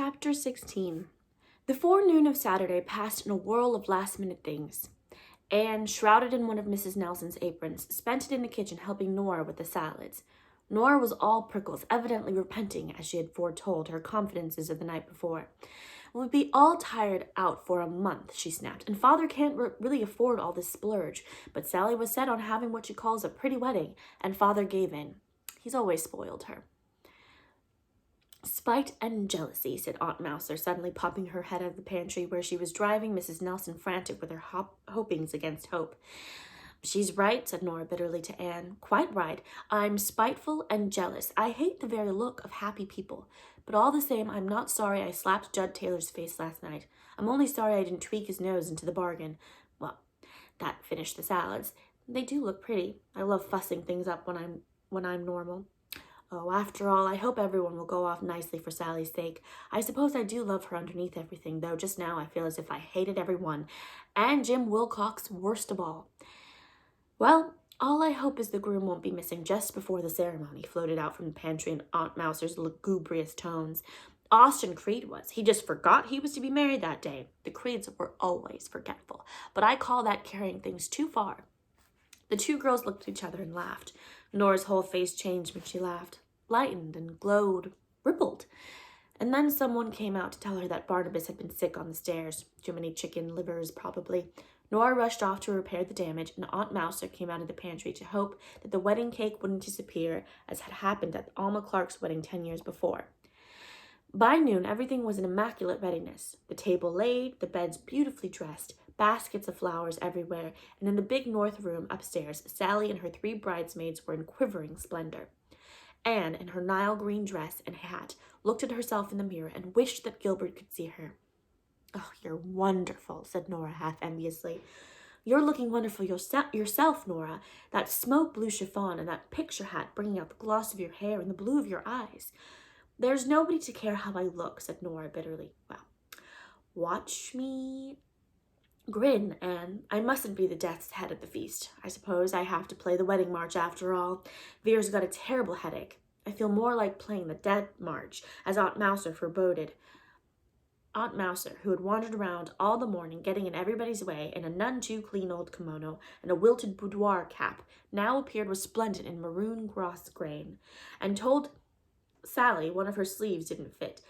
Chapter 16. The forenoon of Saturday passed in a whirl of last-minute things. Anne, shrouded in one of Mrs. Nelson's aprons, spent it in the kitchen helping Nora with the salads. Nora was all prickles, evidently repenting, as she had foretold, her confidences of the night before. "We'll be all tired out for a month," she snapped, "and Father can't really afford all this splurge." But Sally was set on having what she calls a pretty wedding, and Father gave in. He's always spoiled her. "Spite and jealousy," said Aunt Mouser, suddenly popping her head out of the pantry where she was driving Mrs. Nelson frantic with her hopings against hope. "She's right," said Nora bitterly to Anne. "Quite right. I'm spiteful and jealous. I hate the very look of happy people. But all the same, I'm not sorry I slapped Judd Taylor's face last night. I'm only sorry I didn't tweak his nose into the bargain. Well, that finished the salads. They do look pretty. I love fussing things up when I'm normal. Oh, after all, I hope everyone will go off nicely for Sally's sake. I suppose I do love her underneath everything, though just now I feel as if I hated everyone, and Jim Wilcox worst of all. Well, all I hope is the groom won't be missing just before the ceremony," floated out from the pantry in Aunt Mouser's lugubrious tones. "Austin Creed was. He just forgot he was to be married that day. The Creeds were always forgetful, but I call that carrying things too far." The two girls looked at each other and laughed. Nora's whole face changed when she laughed, lightened and glowed, rippled. And then someone came out to tell her that Barnabas had been sick on the stairs. Too many chicken livers, probably. Nora rushed off to repair the damage, and Aunt Mouser came out of the pantry to hope that the wedding cake wouldn't disappear, as had happened at Alma Clark's wedding 10 years before. By noon, everything was in immaculate readiness. The table laid, the beds beautifully dressed, baskets of flowers everywhere, and in the big north room upstairs, Sally and her 3 bridesmaids were in quivering splendor. Anne, in her Nile green dress and hat, looked at herself in the mirror and wished that Gilbert could see her. "Oh, you're wonderful," said Nora half enviously. "You're looking wonderful yourself, Nora. That smoke blue chiffon and that picture hat bringing out the gloss of your hair and the blue of your eyes." "There's nobody to care how I look," said Nora bitterly. "Well, watch me grin, Anne. I mustn't be the death's head at the feast. I suppose I have to play the wedding march after all. Vere's got a terrible headache. I feel more like playing the dead march, as Aunt Mouser foreboded." Aunt Mouser, who had wandered around all the morning getting in everybody's way in a none-too-clean old kimono and a wilted boudoir cap, now appeared resplendent in maroon gross grain, and told Sally one of her sleeves didn't fit,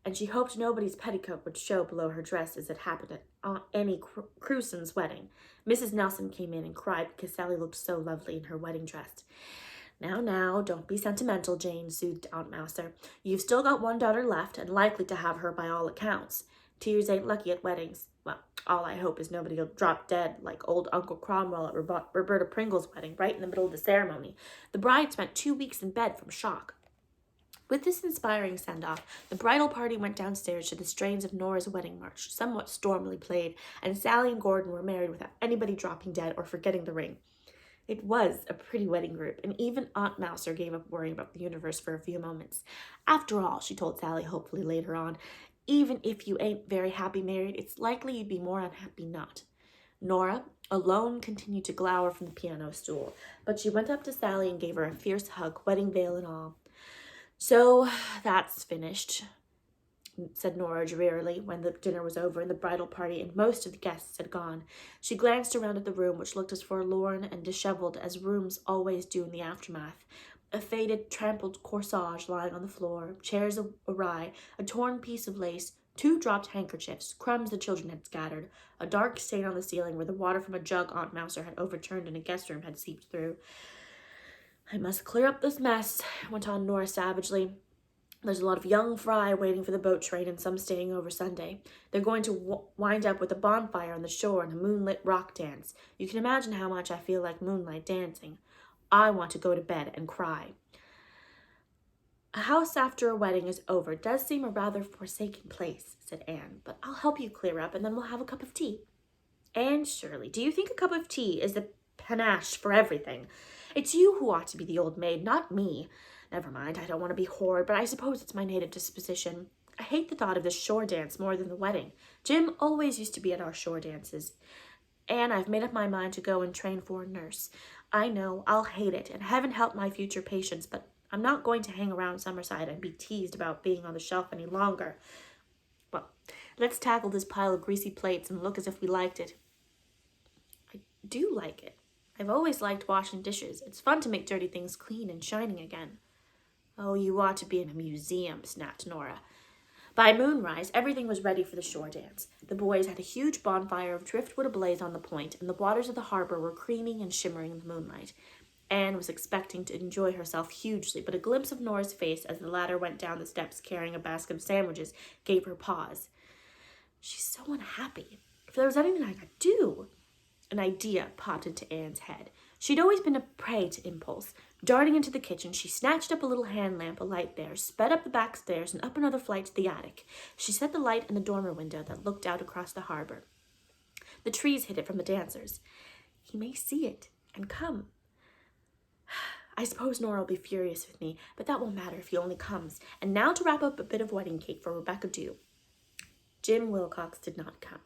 and she hoped nobody's petticoat would show below her dress as it happened at Aunt Annie Crewson's wedding. Mrs. Nelson came in and cried because Sally looked so lovely in her wedding dress. Now, don't be sentimental, Jane," soothed Aunt Mouser. "You've still got one daughter left, and likely to have her by all accounts. Tears ain't lucky at weddings. Well, all I hope is nobody'll drop dead like old Uncle Cromwell at Roberta Pringle's wedding, right in the middle of the ceremony. The bride spent 2 weeks in bed from shock." With this inspiring send-off, the bridal party went downstairs to the strains of Nora's wedding march, somewhat stormily played, and Sally and Gordon were married without anybody dropping dead or forgetting the ring. It was a pretty wedding group, and even Aunt Mouser gave up worrying about the universe for a few moments. "After all," she told Sally hopefully later on, "even if you ain't very happy married, it's likely you'd be more unhappy not." Nora, alone, continued to glower from the piano stool, but she went up to Sally and gave her a fierce hug, wedding veil and all. "So that's finished," said Nora drearily when the dinner was over and the bridal party and most of the guests had gone. She glanced around at the room, which looked as forlorn and disheveled as rooms always do in the aftermath. A faded, trampled corsage lying on the floor, chairs awry, a torn piece of lace, 2 dropped handkerchiefs, crumbs the children had scattered, a dark stain on the ceiling where the water from a jug Aunt Mouser had overturned in a guest room had seeped through. "I must clear up this mess," went on Nora savagely. "There's a lot of young fry waiting for the boat train and some staying over Sunday. They're going to wind up with a bonfire on the shore and a moonlit rock dance. You can imagine how much I feel like moonlight dancing. I want to go to bed and cry." "A house after a wedding is over does seem a rather forsaken place," said Anne, "but I'll help you clear up and then we'll have a cup of tea." "Anne Shirley, do you think a cup of tea is the panache for everything? It's you who ought to be the old maid, not me. Never mind, I don't want to be horrid, but I suppose it's my native disposition. I hate the thought of the shore dance more than the wedding. Jim always used to be at our shore dances. And I've made up my mind to go and train for a nurse. I know I'll hate it, and heaven help my future patients, but I'm not going to hang around Summerside and be teased about being on the shelf any longer. Well, let's tackle this pile of greasy plates and look as if we liked it. I do like it. I've always liked washing dishes. It's fun to make dirty things clean and shining again. Oh, you ought to be in a museum, snapped Nora. By moonrise, everything was ready for the shore dance. The boys had a huge bonfire of driftwood ablaze on the point, and the waters of the harbor were creaming and shimmering in the moonlight. Anne was expecting to enjoy herself hugely, but a glimpse of Nora's face as the latter went down the steps carrying a basket of sandwiches gave her pause. She's so unhappy. If there was anything I could do. An idea popped into Anne's head. She'd always been a prey to impulse. Darting into the kitchen, she snatched up a little hand lamp alight there, sped up the back stairs, and up another flight to the attic. She set the light in the dormer window that looked out across the harbor. The trees hid it from the dancers. He may see it and come. I suppose Nora will be furious with me, but that won't matter if he only comes. And now to wrap up a bit of wedding cake for Rebecca Dew. Jim Wilcox did not come.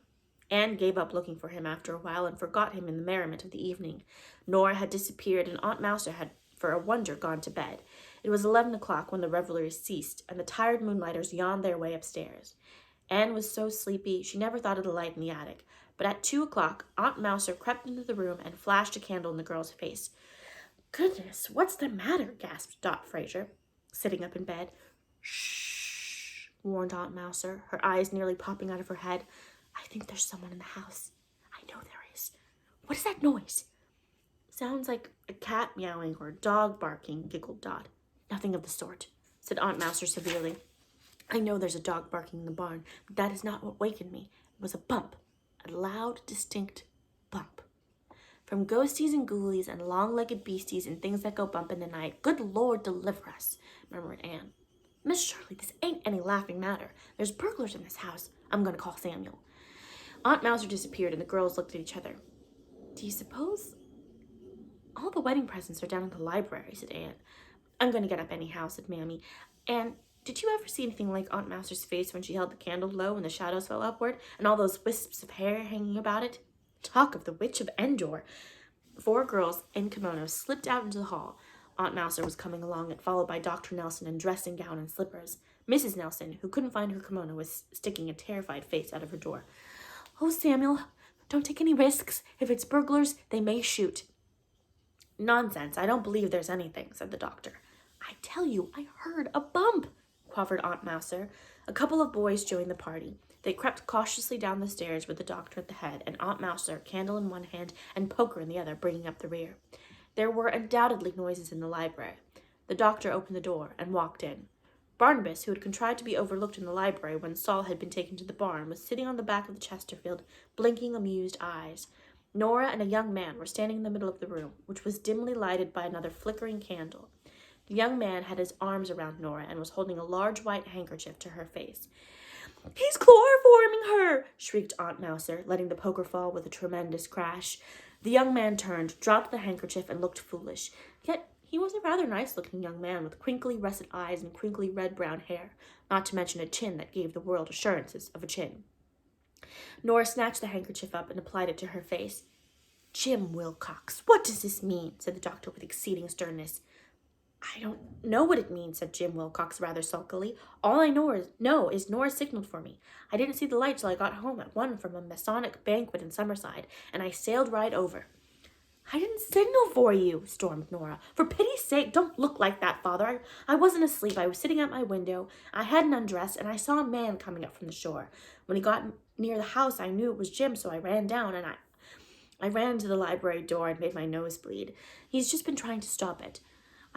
Anne gave up looking for him after a while and forgot him in the merriment of the evening. Nora had disappeared, and Aunt Mouser had, for a wonder, gone to bed. It was 11 o'clock when the revelry ceased, and the tired moonlighters yawned their way upstairs. Anne was so sleepy she never thought of the light in the attic, but at 2 o'clock Aunt Mouser crept into the room and flashed a candle in the girl's face. "Goodness, what's the matter?" gasped Dot Fraser, sitting up in bed. "Shh," warned Aunt Mouser, her eyes nearly popping out of her head. "I think there's someone in the house. I know there is. What is that noise?" "Sounds like a cat meowing or a dog barking," giggled Dot. "Nothing of the sort," said Aunt Mouser severely. "I know there's a dog barking in the barn, but that is not what wakened me. It was a bump, a loud, distinct bump. From ghosties and ghoulies and long-legged beasties and things that go bump in the night. Good Lord, deliver us," murmured Anne. "Miss Shirley, this ain't any laughing matter. There's burglars in this house. I'm going to call Samuel." Aunt Mouser disappeared, and the girls looked at each other. "Do you suppose all the wedding presents are down in the library?" said Anne. "I'm going to get up anyhow," said Mammy. "And did you ever see anything like Aunt Mouser's face when she held the candle low and the shadows fell upward, and all those wisps of hair hanging about it? Talk of the Witch of Endor." 4 girls in kimonos slipped out into the hall. Aunt Mouser was coming along it, followed by Dr. Nelson in dressing gown and slippers. Mrs. Nelson, who couldn't find her kimono, was sticking a terrified face out of her door. "Oh, Samuel, don't take any risks. If it's burglars, they may shoot." "Nonsense, I don't believe there's anything," said the doctor. "I tell you, I heard a bump," quavered Aunt Mouser. A couple of boys joined the party. They crept cautiously down the stairs with the doctor at the head, and Aunt Mouser, candle in one hand and poker in the other, bringing up the rear. There were undoubtedly noises in the library. The doctor opened the door and walked in. Barnabas, who had contrived to be overlooked in the library when Saul had been taken to the barn, was sitting on the back of the Chesterfield, blinking amused eyes. Nora and a young man were standing in the middle of the room, which was dimly lighted by another flickering candle. The young man had his arms around Nora and was holding a large white handkerchief to her face. "He's chloroforming her!" shrieked Aunt Mouser, letting the poker fall with a tremendous crash. The young man turned, dropped the handkerchief, and looked foolish. Yet he was a rather nice-looking young man with crinkly russet eyes and crinkly red-brown hair, not to mention a chin that gave the world assurances of a chin. Nora snatched the handkerchief up and applied it to her face. "Jim Wilcox, what does this mean?" said the doctor with exceeding sternness. "I don't know what it means," said Jim Wilcox rather sulkily. "All I know is Nora signaled for me. I didn't see the light till I got home at 1 from a Masonic banquet in Summerside, and I sailed right over." "I didn't signal for you," stormed Nora. "For pity's sake, don't look like that, Father. I wasn't asleep. I was sitting at my window. I hadn't undressed, and I saw a man coming up from the shore. When he got near the house, I knew it was Jim, so I ran down, and I ran to the library door and made my nose bleed. He's just been trying to stop it.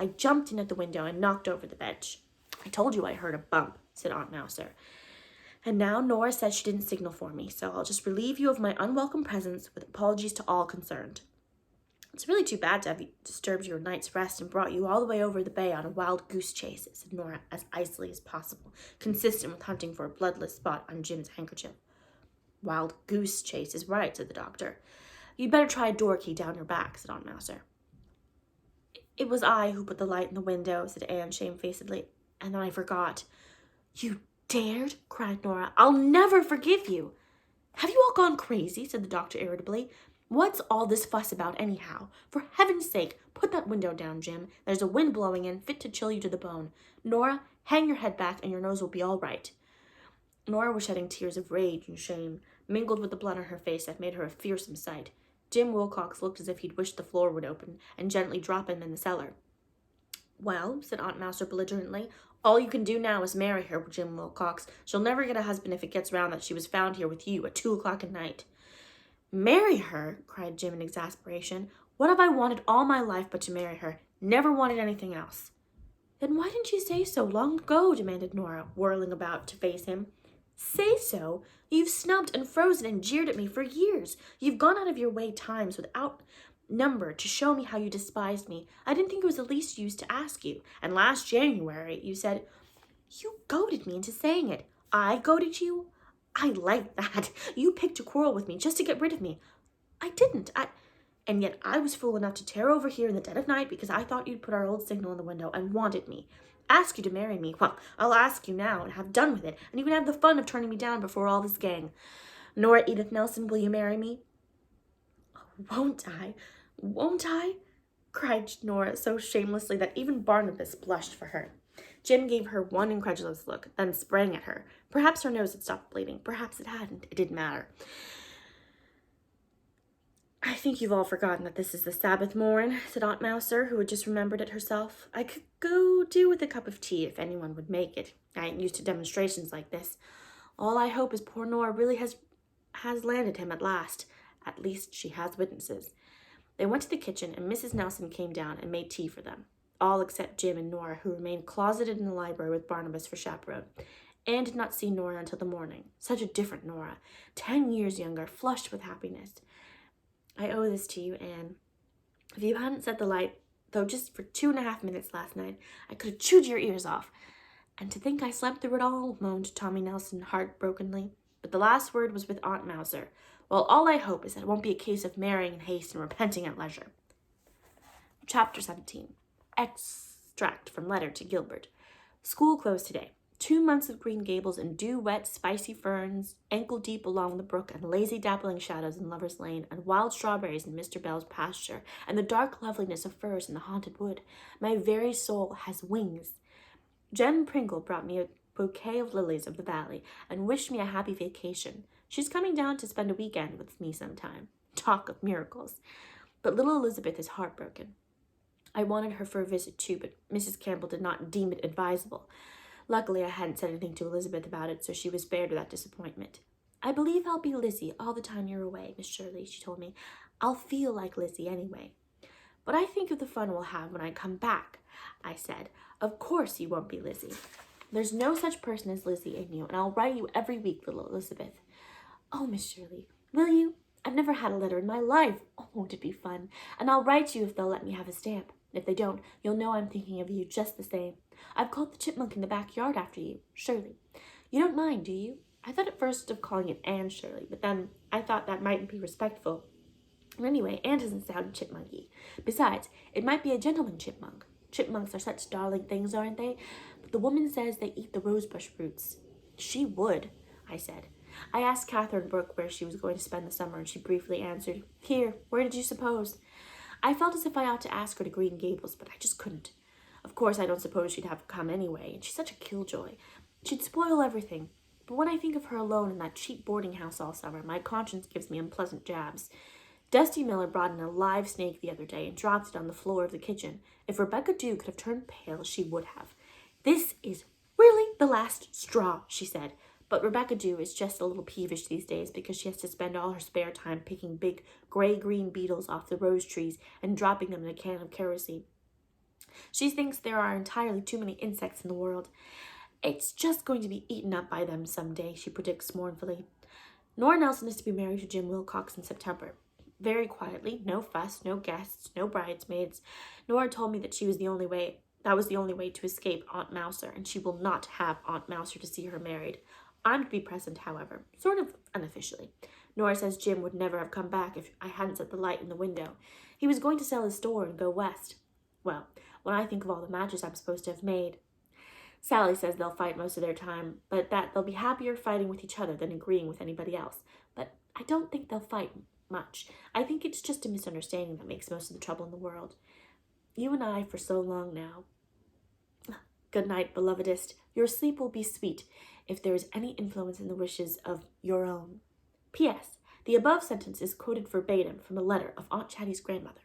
I jumped in at the window and knocked over the bench." "I told you I heard a bump," said Aunt Mouser. "And now Nora says she didn't signal for me, so I'll just relieve you of my unwelcome presence with apologies to all concerned." "It's really too bad to have disturbed your night's rest and brought you all the way over the bay on a wild goose chase," said Nora as icily as possible, consistent with hunting for a bloodless spot on Jim's handkerchief. "Wild goose chase is right," said the doctor. "You'd better try a door key down your back," said Aunt Mouser. "It was I who put the light in the window," said Anne shamefacedly, "and then I forgot." "You dared?" cried Nora. "I'll never forgive you." "Have you all gone crazy?" said the doctor irritably. "What's all this fuss about anyhow? For heaven's sake, put that window down, Jim. There's a wind blowing in, fit to chill you to the bone. Nora, hang your head back and your nose will be all right." Nora was shedding tears of rage and shame, mingled with the blood on her face that made her a fearsome sight. Jim Wilcox looked as if he'd wished the floor would open and gently drop him in the cellar. "Well," said Aunt Mouser belligerently, "all you can do now is marry her, Jim Wilcox. She'll never get a husband if it gets round that she was found here with you at 2 o'clock at night." "Marry her?" cried Jim in exasperation. "What have I wanted all my life but to marry her? Never wanted anything else." "Then why didn't you say so long ago?" demanded Nora, whirling about to face him. "Say so? You've snubbed and frozen and jeered at me for years. You've gone out of your way times without number to show me how you despised me. I didn't think it was the least use to ask you. And last January you said—" "You goaded me into saying it." "I goaded you? I like that. You picked a quarrel with me just to get rid of me." "I didn't. And yet I was fool enough to tear over here in the dead of night because I thought you'd put our old signal in the window and wanted me. Ask you to marry me. Well, I'll ask you now and have done with it, and you can have the fun of turning me down before all this gang. Nora Edith Nelson, will you marry me?" "Won't I? Won't I?" cried Nora so shamelessly that even Barnabas blushed for her. Jim gave her one incredulous look, then sprang at her. Perhaps her nose had stopped bleeding. Perhaps it hadn't. It didn't matter. "I think you've all forgotten that this is the Sabbath morn," said Aunt Mouser, who had just remembered it herself. "I could go do with a cup of tea if anyone would make it. I ain't used to demonstrations like this. All I hope is poor Nora really has landed him at last. At least she has witnesses." They went to the kitchen, and Mrs. Nelson came down and made tea for them, all except Jim and Nora, who remained closeted in the library with Barnabas for chaperone. Anne did not see Nora until the morning. Such a different Nora, 10 years younger, flushed with happiness. "I owe this to you, Anne. If you hadn't set the light, though just for 2.5 minutes last night, I could have chewed your ears off." "And to think I slept through it all," moaned Tommy Nelson heartbrokenly. But the last word was with Aunt Mouser. "Well, all I hope is that it won't be a case of marrying in haste and repenting at leisure." Chapter 17. Extract from letter to Gilbert. School closed today. 2 months of Green Gables and dew-wet, spicy ferns, ankle-deep along the brook, and lazy dappling shadows in Lover's Lane, and wild strawberries in Mr. Bell's pasture, and the dark loveliness of firs in the haunted wood. My very soul has wings. Jen Pringle brought me a bouquet of lilies of the valley and wished me a happy vacation. She's coming down to spend a weekend with me sometime. Talk of miracles. But little Elizabeth is heartbroken. I wanted her for a visit too, but Mrs. Campbell did not deem it advisable. Luckily, I hadn't said anything to Elizabeth about it, so she was spared that disappointment. "I believe I'll be Lizzie all the time you're away, Miss Shirley," she told me. "I'll feel like Lizzie anyway." "But I think of the fun we'll have when I come back," I said. "Of course you won't be Lizzie. There's no such person as Lizzie in you, and I'll write you every week, little Elizabeth." "Oh, Miss Shirley, will you? I've never had a letter in my life. Oh, won't it be fun? And I'll write you if they'll let me have a stamp. If they don't, you'll know I'm thinking of you just the same. I've called the chipmunk in the backyard after you, Shirley. You don't mind, do you? I thought at first of calling it Anne Shirley, but then I thought that mightn't be respectful. And anyway, Anne doesn't sound chipmunky. Besides, it might be a gentleman chipmunk. Chipmunks are such darling things, aren't they? But the woman says they eat the rosebush roots." "She would," I said. I asked Catherine Brooke where she was going to spend the summer, and she briefly answered, "Here, where did you suppose?" I felt as if I ought to ask her to Green Gables, but I just couldn't. Of course, I don't suppose she'd have come anyway, and she's such a killjoy. She'd spoil everything. But when I think of her alone in that cheap boarding house all summer, my conscience gives me unpleasant jabs. Dusty Miller brought in a live snake the other day and dropped it on the floor of the kitchen. If Rebecca Dew could have turned pale, she would have. "This is really the last straw," she said. But Rebecca Dew is just a little peevish these days because she has to spend all her spare time picking big gray-green beetles off the rose trees and dropping them in a can of kerosene. She thinks there are entirely too many insects in the world. "It's just going to be eaten up by them someday," she predicts mournfully. Nora Nelson is to be married to Jim Wilcox in September. Very quietly, no fuss, no guests, no bridesmaids. Nora told me that that was the only way to escape Aunt Mouser, and she will not have Aunt Mouser to see her married. I'm to be present, however, sort of unofficially. Nora says Jim would never have come back if I hadn't set the light in the window. He was going to sell his store and go west. Well, when I think of all the matches I'm supposed to have made. Sally says they'll fight most of their time, but that they'll be happier fighting with each other than agreeing with anybody else. But I don't think they'll fight much. I think it's just a misunderstanding that makes most of the trouble in the world. You and I for so long now. Good night, belovedest. Your sleep will be sweet. if there is any influence in the wishes of your own. P.S. The above sentence is quoted verbatim from a letter of Aunt Chatty's grandmother.